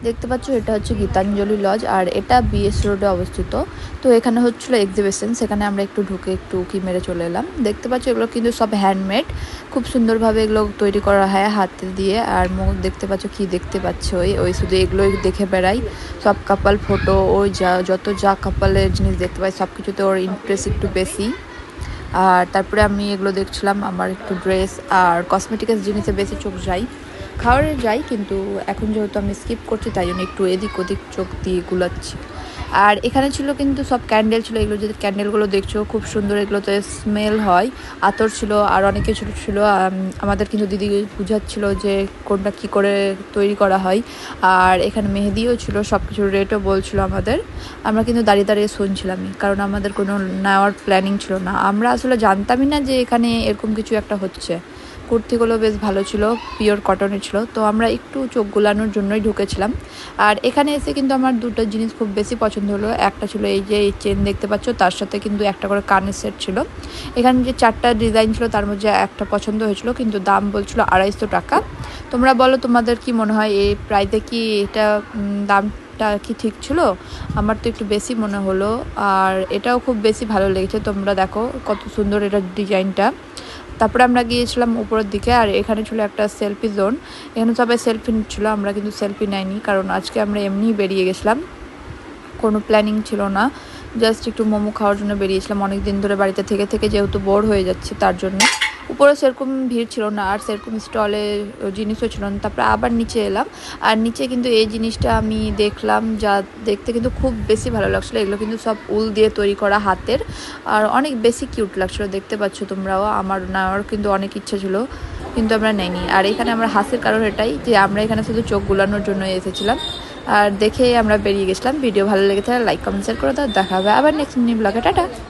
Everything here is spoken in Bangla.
দেখতে পাচ্ছ এটা হচ্ছে গীতাঞ্জলি লজ, আর এটা বিএস রোডে অবস্থিত। তো এখানে হচ্ছিল এক্সিবিশন, সেখানে আমরা একটু ঢুকে একটু উকি মেরে চলে এলাম। দেখতে পাচ্ছ এগুলো কিন্তু সব হ্যান্ডমেড, খুব সুন্দরভাবে এগুলো তৈরি করা হয় হাতে দিয়ে। আর মুখ দেখতে পাচ্ছ, কি দেখতে পাচ্ছ, ওই শুধু এগুলোই দেখে বেড়াই। সব কাপাল ফটো, ওই যত যা কাপালের জিনিস দেখতে পাই সব কিছুতে ওর ইন্টারেস্ট একটু বেশি। আর তারপরে আমি এগুলো দেখছিলাম, আমার একটু ড্রেস আর কসমেটিক্স জিনিসে বেশি চোখ যাই, খাওয়ারে যাই, কিন্তু এখন যেহেতু আমি স্কিপ করছি তাই জন্য একটু এদিক ওদিক চোখ দিয়ে গুলাচ্ছি। আর এখানে ছিল কিন্তু সব ক্যান্ডেল ছিল, এগুলো যে ক্যান্ডেলগুলো দেখছো খুব সুন্দর, এগুলোতে স্মেল হয়, আতর ছিল আর অনেক কিছু ছিল। আমাদের কিন্তু দিদি বুঝাচ্ছিল যে কোনটা কি করে তৈরি করা হয়। আর এখানে মেহেদিও ছিল, সব কিছুর রেটও বলছিল আমাদের। আমরা কিন্তু দাঁড়িয়ে দাঁড়িয়ে শুনছিলামই, কারণ আমাদের কোনো নেওয়ার প্ল্যানিং ছিল না, আমরা আসলে জানতামই না যে এখানে এরকম কিছু একটা হচ্ছে। কুর্তিগুলো বেশ ভালো ছিল, পিওর কটনের ছিল, তো আমরা একটু চোখ গোলানোর জন্যই ঢুকেছিলাম। আর এখানে এসে কিন্তু আমার দুটো জিনিস খুব বেশি পছন্দ হলো। একটা ছিল এই যে এই চেন দেখতে পাচ্ছ, তার সাথে কিন্তু একটা করে কানের সেট ছিল। এখানে যে 4টা ডিজাইন ছিল তার মধ্যে একটা পছন্দ হয়েছিল, কিন্তু দাম বলছিল 250 টাকা। তোমরা বলো তোমাদের কি মনে হয়, এই প্রাইসে কি এটা দামটা কি ঠিক ছিল? আমার তো একটু বেশি মনে হলো। আর এটাও খুব বেশি ভালো লেগেছে, তোমরা দেখো কত সুন্দর এটার ডিজাইনটা। তারপরে আমরা গিয়েছিলাম উপরের দিকে, আর এখানে ছিল একটা সেলফি জোন, এখানে সবাই সেলফি নিচ্ছিলো, আমরা কিন্তু সেলফি নেয়নি, কারণ আজকে আমরা এমনিই বেরিয়ে গেছিলাম, কোনো প্ল্যানিং ছিল না, জাস্ট একটু মোমো খাওয়ার জন্য বেরিয়েছিলাম, অনেক দিন ধরে বাড়িতে থেকে থেকে যেহেতু বোর হয়ে যাচ্ছে তার জন্য। উপরে সেরকম ভিড় ছিল না, আর সেরকম স্টলে জিনিসও ছিল না। তারপরে আবার নিচে এলাম, আর নিচে কিন্তু এই জিনিসটা আমি দেখলাম, যা দেখতে কিন্তু খুব বেশি ভালো লাগছিলো। এগুলো কিন্তু সব উল দিয়ে তৈরি করা হাতের, আর অনেক বেশি কিউট লাগছিলো, দেখতে পাচ্ছ তোমরাও। আমার নেওয়ার কিন্তু অনেক ইচ্ছা ছিল, কিন্তু আমরা নেইনি। আর এখানে আমরা হাসির কারণ এটাই যে আমরা এখানে শুধু চোখ গুলানোর জন্য এসেছিলাম। আর দেখেই আমরা বেরিয়ে গেছিলাম। ভিডিও ভালো লেগে থাকে লাইক কমেন্ট শেয়ার করে দাও, দেখা হবে আবার নেক্সট নিউ ব্লগে, টাটা।